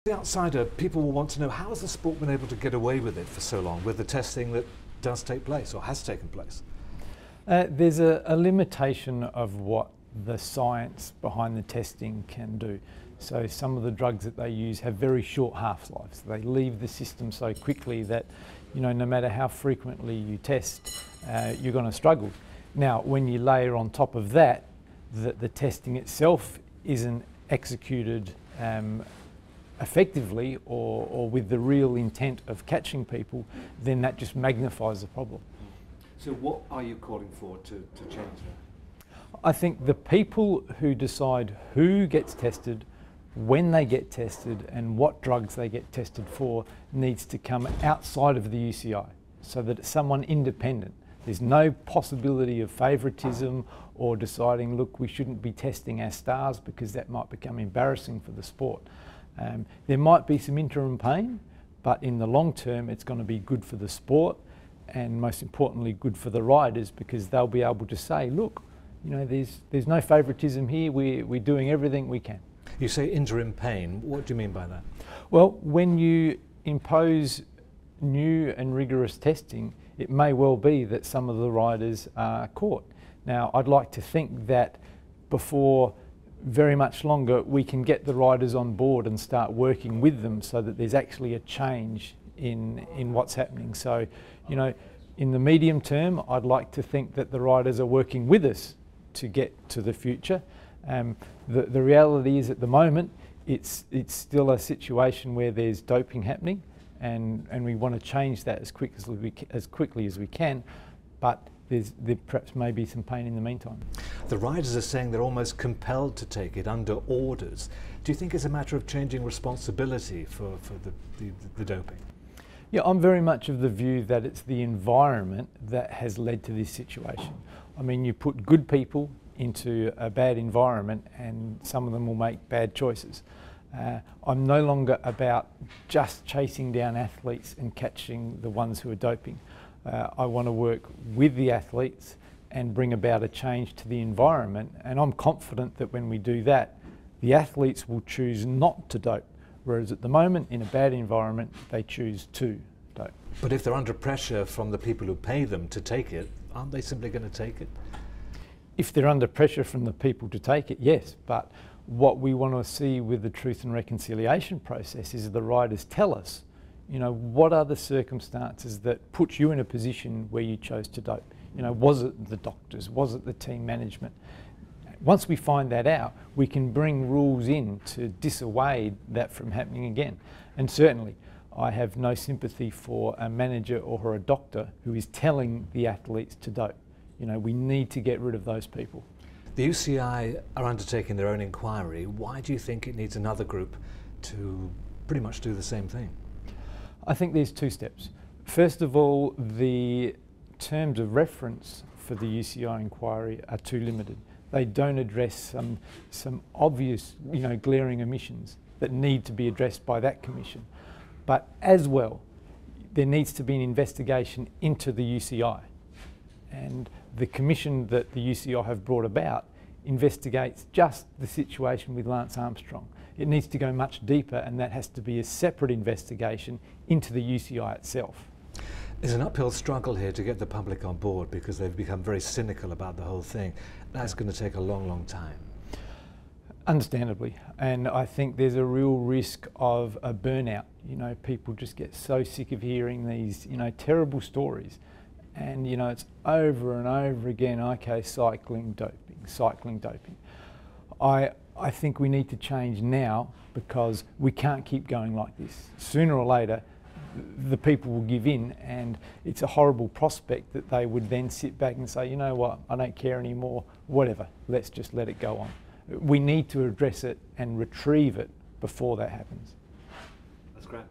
The outsider, people will want to know, how has the sport been able to get away with it for so long, with the testing that does take place or has taken place? There's a limitation of what the science behind the testing can do. So some of the drugs that they use have very short half-lives. They leave the system so quickly that, no matter how frequently you test, you're going to struggle. Now, when you layer on top of that, the testing itself isn't executed effectively or with the real intent of catching people, then that just magnifies the problem. So what are you calling for to change that? I think the people who decide who gets tested, when they get tested and what drugs they get tested for needs to come outside of the UCI so that it's someone independent. There's no possibility of favouritism or deciding, look, we shouldn't be testing our stars because that might become embarrassing for the sport. There might be some interim pain, but in the long term it's going to be good for the sport and most importantly good for the riders because they'll be able to say, look, there's no favouritism here, we're doing everything we can. You say interim pain, what do you mean by that? Well, when you impose new and rigorous testing, it may well be that some of the riders are caught. Now, I'd like to think that before very much longer, we can get the riders on board and start working with them so that there's actually a change in what's happening. So, in the medium term, I'd like to think that the riders are working with us to get to the future. The reality is at the moment, it's still a situation where there's doping happening and we want to change that as quickly as we can, but there perhaps may be some pain in the meantime. The riders are saying they're almost compelled to take it under orders. Do you think it's a matter of changing responsibility for the doping? Yeah, I'm very much of the view that it's the environment that has led to this situation. I mean, you put good people into a bad environment and some of them will make bad choices. I'm no longer about just chasing down athletes and catching the ones who are doping. I want to work with the athletes and bring about a change to the environment, and I'm confident that when we do that, the athletes will choose not to dope, whereas at the moment in a bad environment they choose to dope. But if they're under pressure from the people who pay them to take it, aren't they simply going to take it? If they're under pressure from the people to take it, yes, but what we want to see with the Truth and Reconciliation process is the riders tell us, what are the circumstances that put you in a position where you chose to dope? Was it the doctors? Was it the team management? Once we find that out, we can bring rules in to dissuade that from happening again. And certainly, I have no sympathy for a manager or a doctor who is telling the athletes to dope. We need to get rid of those people. The UCI are undertaking their own inquiry. Why do you think it needs another group to pretty much do the same thing? I think there's two steps. First of all, the terms of reference for the UCI inquiry are too limited. They don't address some obvious, glaring omissions that need to be addressed by that commission. But as well, there needs to be an investigation into the UCI. And the commission that the UCI have brought about investigates just the situation with Lance Armstrong. It needs to go much deeper, and that has to be a separate investigation into the UCI itself. There's an uphill struggle here to get the public on board because they've become very cynical about the whole thing. That's going to take a long, long time. Understandably, and I think there's a real risk of a burnout. People just get so sick of hearing these, terrible stories. And it's over and over again, okay, cycling doping. I think we need to change now because we can't keep going like this. Sooner or later, the people will give in, and it's a horrible prospect that they would then sit back and say, you know what, I don't care anymore, whatever, let's just let it go on. We need to address it and retrieve it before that happens. That's great.